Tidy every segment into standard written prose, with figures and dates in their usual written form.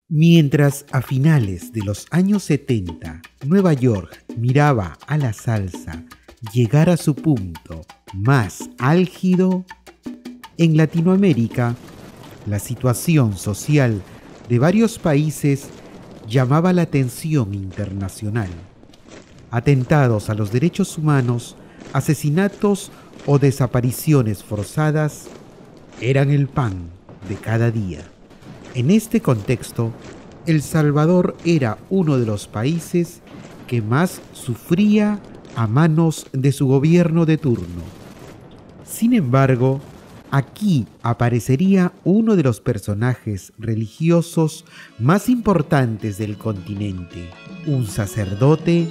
Mientras a finales de los años 70 Nueva York miraba a la salsa llegar a su punto más álgido, en Latinoamérica la situación social de varios países llamaba la atención internacional. Atentados a los derechos humanos, asesinatos o desapariciones forzadas eran el pan de cada día. En este contexto, El Salvador era uno de los países que más sufría a manos de su gobierno de turno. Sin embargo, aquí aparecería uno de los personajes religiosos más importantes del continente, un sacerdote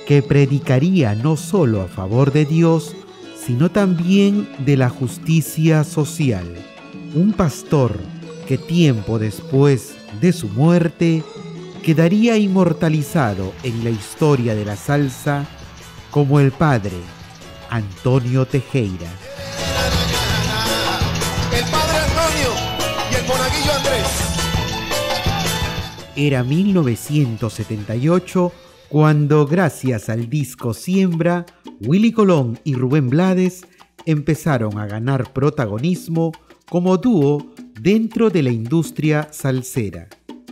que predicaría no solo a favor de Dios, sino también de la justicia social, un pastor que tiempo después de su muerte quedaría inmortalizado en la historia de la salsa como el padre Antonio Tejera. El padre Antonio y el monaguillo Andrés. Era 1978 cuando, gracias al disco Siembra, Willy Colón y Rubén Blades empezaron a ganar protagonismo como dúo dentro de la industria salsera.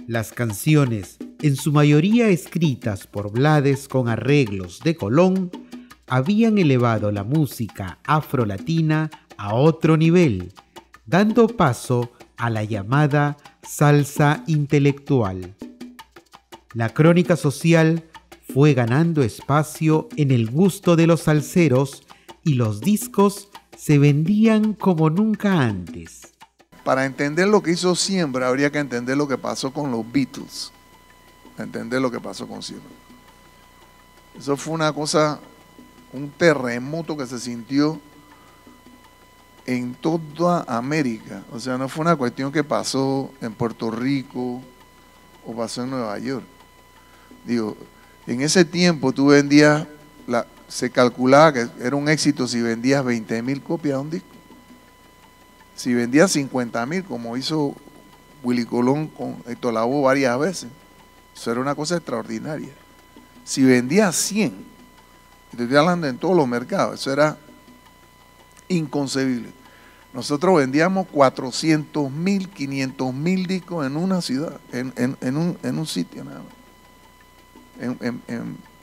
Las canciones, en su mayoría escritas por Blades con arreglos de Colón, habían elevado la música afrolatina a otro nivel, dando paso a la llamada salsa intelectual. La crónica social fue ganando espacio en el gusto de los salseros y los discos se vendían como nunca antes. Para entender lo que hizo Siembra, habría que entender lo que pasó con los Beatles. Entender lo que pasó con Siembra. Eso fue una cosa, un terremoto que se sintió en toda América. O sea, no fue una cuestión que pasó en Puerto Rico o pasó en Nueva York. Digo, en ese tiempo tú vendías, se calculaba que era un éxito si vendías 20,000 copias de un disco. Si vendía 50,000, como hizo Willy Colón con Héctor Lavoe varias veces, eso era una cosa extraordinaria. Si vendía 100, y te estoy hablando en todos los mercados, eso era inconcebible. Nosotros vendíamos 400,000, 500,000 discos en una ciudad, en un sitio nada más,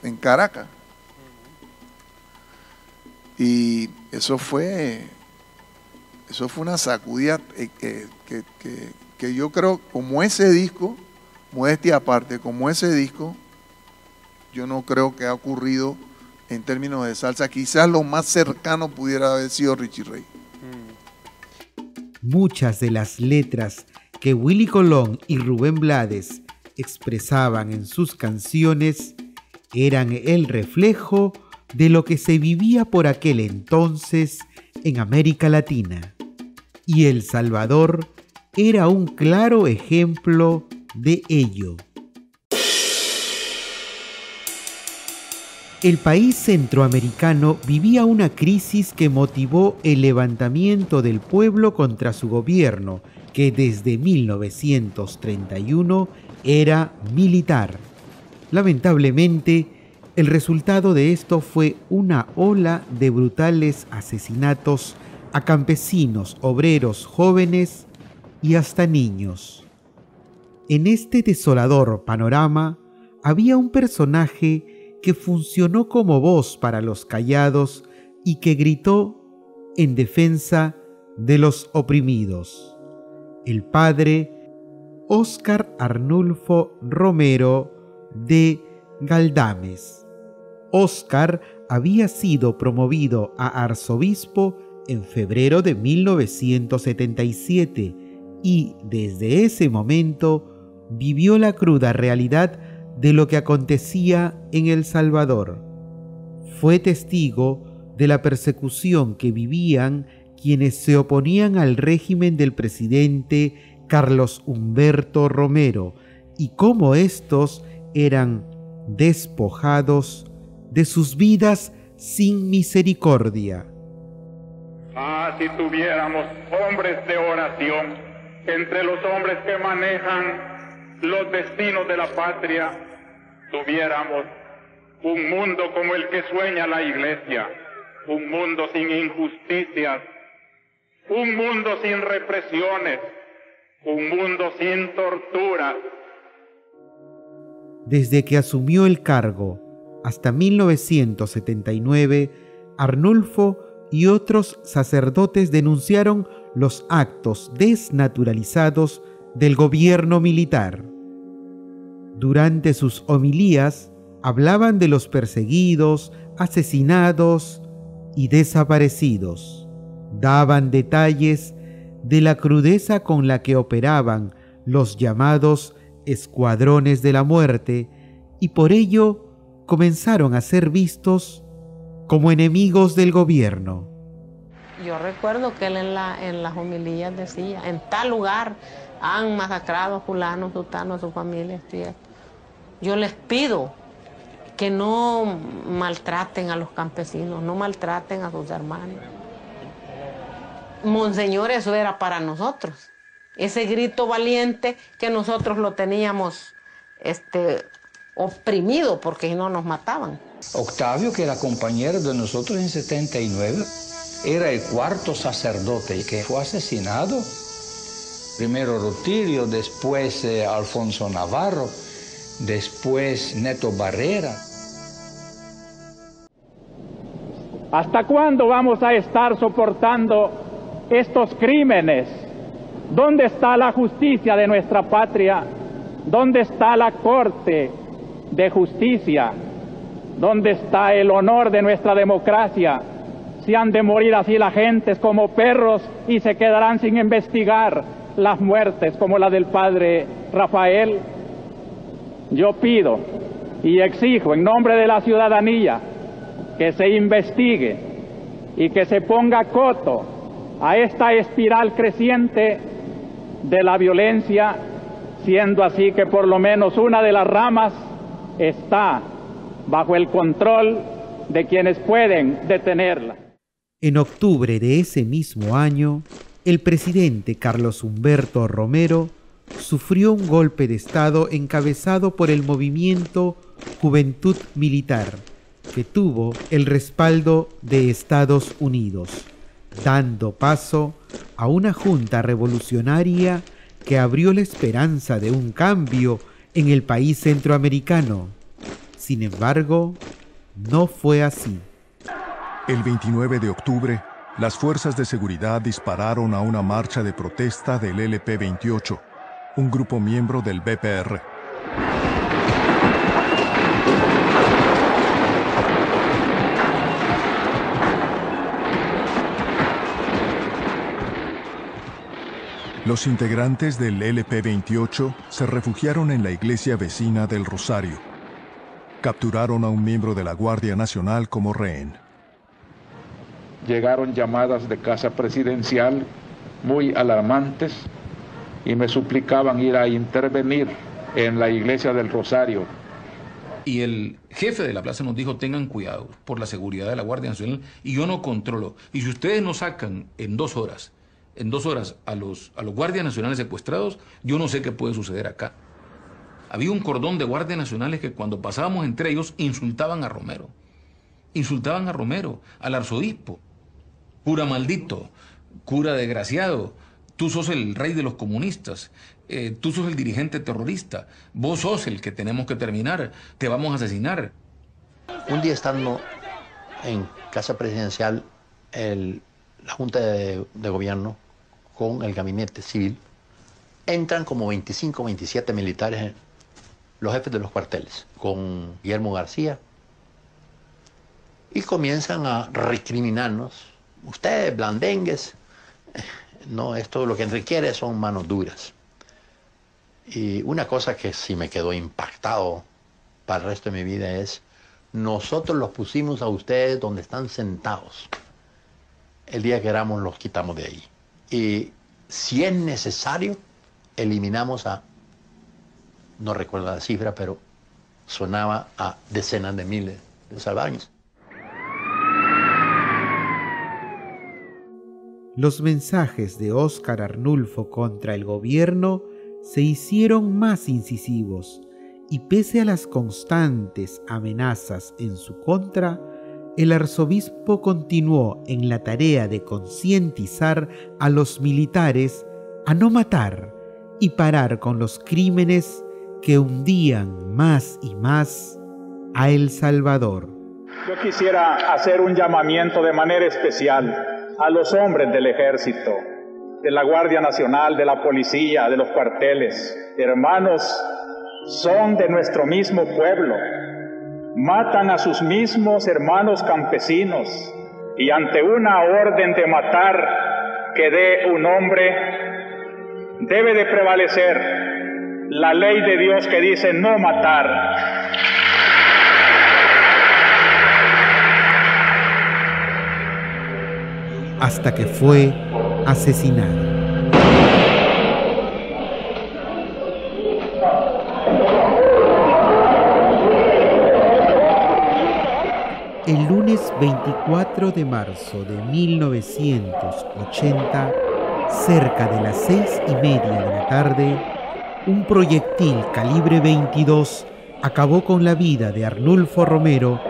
en Caracas. Y eso fue una sacudida que yo creo, como ese disco, modestia aparte, como ese disco, yo no creo que ha ocurrido en términos de salsa. Quizás lo más cercano pudiera haber sido Richie Ray. Muchas de las letras que Willy Colón y Rubén Blades expresaban en sus canciones eran el reflejo de lo que se vivía por aquel entonces en América Latina. Y El Salvador era un claro ejemplo de ello. El país centroamericano vivía una crisis que motivó el levantamiento del pueblo contra su gobierno, que desde 1931 era militar. Lamentablemente, el resultado de esto fue una ola de brutales asesinatos a campesinos, obreros, jóvenes y hasta niños. En este desolador panorama había un personaje que funcionó como voz para los callados y que gritó en defensa de los oprimidos: el padre Óscar Arnulfo Romero de Galdames. Óscar había sido promovido a arzobispo en febrero de 1977 y desde ese momento vivió la cruda realidad de lo que acontecía en El Salvador. Fue testigo de la persecución que vivían quienes se oponían al régimen del presidente Carlos Humberto Romero y cómo estos eran despojados de sus vidas sin misericordia. Si tuviéramos hombres de oración entre los hombres que manejan los destinos de la patria, tuviéramos un mundo como el que sueña la Iglesia, un mundo sin injusticias, un mundo sin represiones, un mundo sin torturas. Desde que asumió el cargo hasta 1979, Arnulfo y otros sacerdotes denunciaron los actos desnaturalizados del gobierno militar. Durante sus homilías, hablaban de los perseguidos, asesinados y desaparecidos. Daban detalles de la crudeza con la que operaban los llamados escuadrones de la muerte y por ello comenzaron a ser vistos como enemigos del gobierno. Yo recuerdo que él en las homilías decía, en tal lugar han masacrado a fulano, sutano, a su familia. Yo les pido que no maltraten a los campesinos, no maltraten a sus hermanos. Monseñor, eso era para nosotros. Ese grito valiente que nosotros lo teníamos oprimido porque si no nos mataban. Octavio, que era compañero de nosotros en 79, era el cuarto sacerdote que fue asesinado. Primero Rutilio, después Alfonso Navarro, después Neto Barrera. ¿Hasta cuándo vamos a estar soportando estos crímenes? ¿Dónde está la justicia de nuestra patria? ¿Dónde está la Corte de Justicia? ¿Dónde está el honor de nuestra democracia? Si han de morir así las gentes como perros y se quedarán sin investigar las muertes como la del padre Rafael. Yo pido y exijo en nombre de la ciudadanía que se investigue y que se ponga coto a esta espiral creciente de la violencia, siendo así que por lo menos una de las ramas está bajo el control de quienes pueden detenerla. En octubre de ese mismo año, el presidente Carlos Humberto Romero sufrió un golpe de Estado encabezado por el movimiento Juventud Militar, que tuvo el respaldo de Estados Unidos, dando paso a una junta revolucionaria que abrió la esperanza de un cambio en el país centroamericano. Sin embargo, no fue así. El 29 de octubre, las fuerzas de seguridad dispararon a una marcha de protesta del LP-28, un grupo miembro del BPR. Los integrantes del LP-28 se refugiaron en la iglesia vecina del Rosario. Capturaron a un miembro de la Guardia Nacional como rehén. Llegaron llamadas de casa presidencial muy alarmantes y me suplicaban ir a intervenir en la iglesia del Rosario. Y el jefe de la plaza nos dijo, tengan cuidado por la seguridad de la Guardia Nacional y yo no controlo. Y si ustedes no sacan en 2 horas a los guardias nacionales secuestrados, yo no sé qué puede suceder acá. Había un cordón de guardias nacionales que cuando pasábamos entre ellos insultaban a Romero. Insultaban a Romero, al arzobispo. Cura maldito, cura desgraciado, tú sos el rey de los comunistas, tú sos el dirigente terrorista, vos sos el que tenemos que terminar, te vamos a asesinar. Un día estando en casa presidencial, la Junta de Gobierno con el gabinete civil, entran como 25, 27 militares, los jefes de los cuarteles, con Guillermo García, y comienzan a recriminarnos. Ustedes, blandengues, no, esto lo que requiere son manos duras. Y una cosa que sí me quedó impactado para el resto de mi vida es, nosotros los pusimos a ustedes donde están sentados. El día que queramos los quitamos de ahí. Y si es necesario, eliminamos a, no recuerdo la cifra, pero sonaba a decenas de miles de salvadoreños. Los mensajes de Óscar Arnulfo contra el gobierno se hicieron más incisivos y pese a las constantes amenazas en su contra, el arzobispo continuó en la tarea de concientizar a los militares a no matar y parar con los crímenes que hundían más y más a El Salvador. Yo quisiera hacer un llamamiento de manera especial a los hombres del ejército, de la Guardia Nacional, de la policía, de los cuarteles. Hermanos, son de nuestro mismo pueblo. Matan a sus mismos hermanos campesinos y ante una orden de matar que dé un hombre, debe de prevalecer la ley de Dios que dice no matar. Hasta que fue asesinado. El lunes 24 de marzo de 1980, cerca de las 6:30 de la tarde, un proyectil calibre 22 acabó con la vida de Arnulfo Romero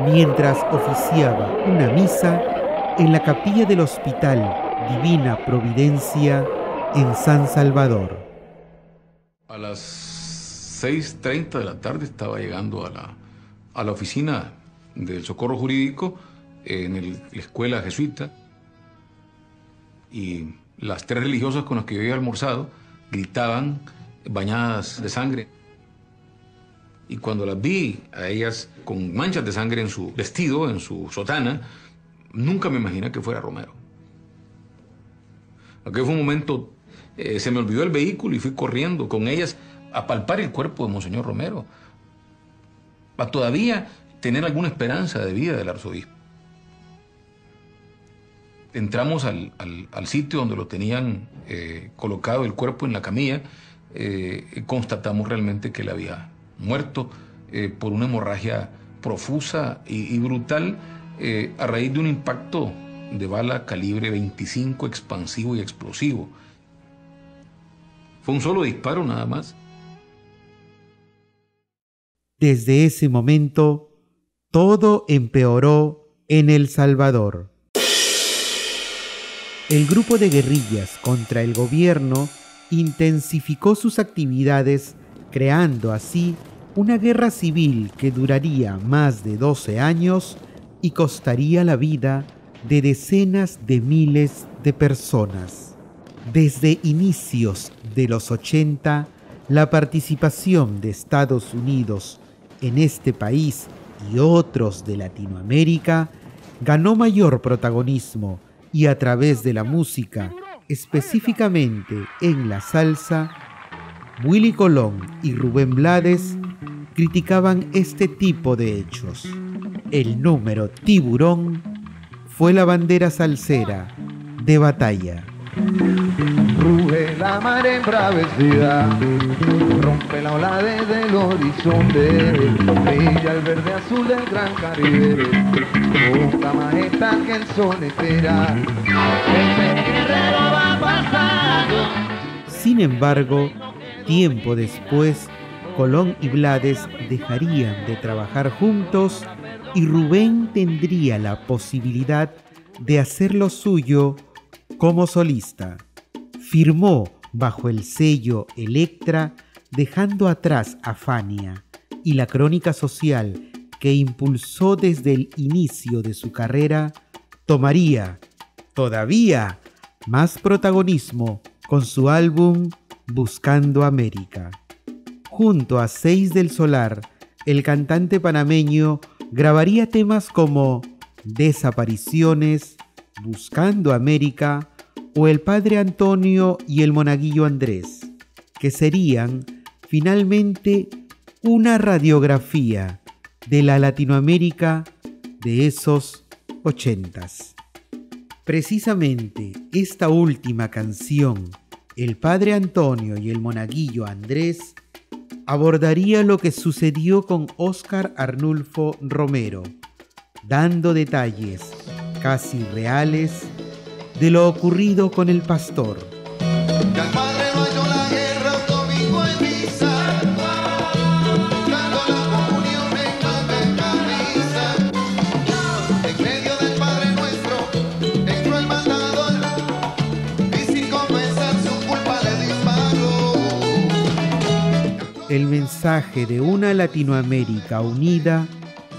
mientras oficiaba una misa en la capilla del Hospital Divina Providencia en San Salvador. A las 6:30 de la tarde estaba llegando a la oficina del Socorro Jurídico en la escuela jesuita, y las 3 religiosas con las que yo había almorzado gritaban bañadas de sangre. Y cuando las vi a ellas con manchas de sangre en su vestido, en su sotana, nunca me imaginé que fuera Romero. Aquel fue un momento, se me olvidó el vehículo y fui corriendo con ellas a palpar el cuerpo de Monseñor Romero, a todavía tener alguna esperanza de vida del arzobispo. Entramos al sitio donde lo tenían colocado el cuerpo en la camilla. Constatamos realmente que él había muerto por una hemorragia profusa y brutal a raíz de un impacto de bala calibre 25 expansivo y explosivo. Fue un solo disparo nada más. Desde ese momento, todo empeoró en El Salvador. El grupo de guerrillas contra el gobierno intensificó sus actividades, creando así una guerra civil que duraría más de 12 años y costaría la vida de decenas de miles de personas. Desde inicios de los 80, la participación de Estados Unidos en este país y otros de Latinoamérica ganó mayor protagonismo, y a través de la música, específicamente en la salsa, Willy Colón y Rubén Blades criticaban este tipo de hechos. El número Tiburón fue la bandera salsera de batalla. Ruge la mar embravecida, rompe la ola desde el horizonte, brilla el verde azul del gran Caribe, con la majestad que el sol espera, este guerrero va pasando. Sin embargo, tiempo después, Colón y Blades dejarían de trabajar juntos y Rubén tendría la posibilidad de hacer lo suyo como solista. Firmó bajo el sello Elektra, dejando atrás a Fania y la crónica social que impulsó desde el inicio de su carrera, tomaría todavía más protagonismo con su álbum Buscando América. Junto a Seis del Solar, el cantante panameño grabaría temas como Desapariciones, Buscando América o El Padre Antonio y el Monaguillo Andrés, que serían finalmente una radiografía de la Latinoamérica de esos 80s. Precisamente esta última canción, El Padre Antonio y el Monaguillo Andrés, abordaría lo que sucedió con Óscar Arnulfo Romero, dando detalles casi reales de lo ocurrido con el pastor. Que al padre no halló la guerra el mensaje de una Latinoamérica unida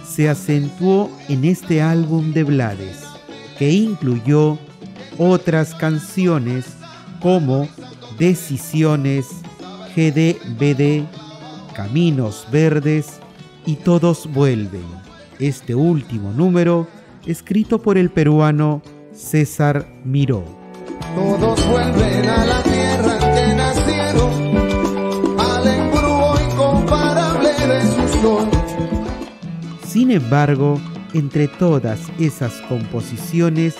se acentuó en este álbum de Blades, que incluyó otras canciones como Decisiones, GDBD, Caminos Verdes y Todos Vuelven. Este último número escrito por el peruano César Miró. Todos vuelven a la tierra que nacieron, al embrujo incomparable de su sol. Sin embargo, entre todas esas composiciones,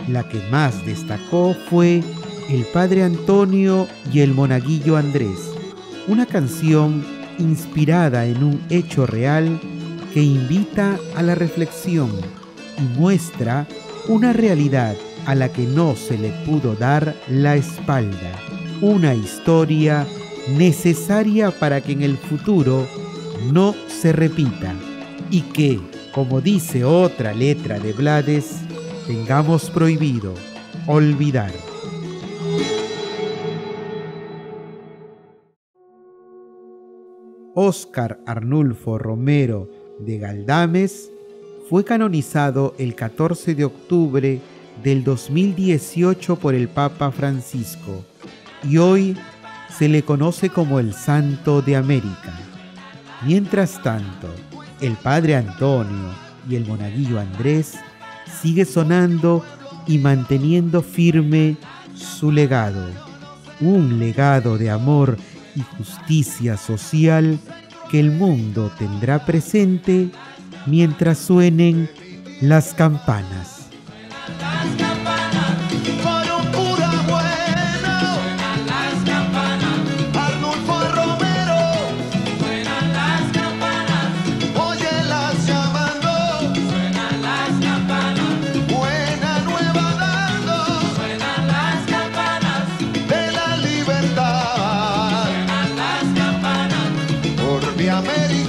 la que más destacó fue El Padre Antonio y el Monaguillo Andrés, una canción inspirada en un hecho real que invita a la reflexión y muestra una realidad a la que no se le pudo dar la espalda, una historia necesaria para que en el futuro no se repita y que, como dice otra letra de Blades, tengamos prohibido olvidar. Óscar Arnulfo Romero de Galdames fue canonizado el 14 de octubre del 2018 por el Papa Francisco y hoy se le conoce como el Santo de América. Mientras tanto, el Padre Antonio y el Monaguillo Andrés sigue sonando y manteniendo firme su legado, un legado de amor y justicia social que el mundo tendrá presente mientras suenen las campanas. Las campanas fueron pura bueno. Suenan las campanas. Arnulfo Romero. Suenan las campanas. Óyelas llamando. Suenan las campanas. Buena nueva dando. Suenan las campanas. De la libertad. Suenan las campanas. Por mi América.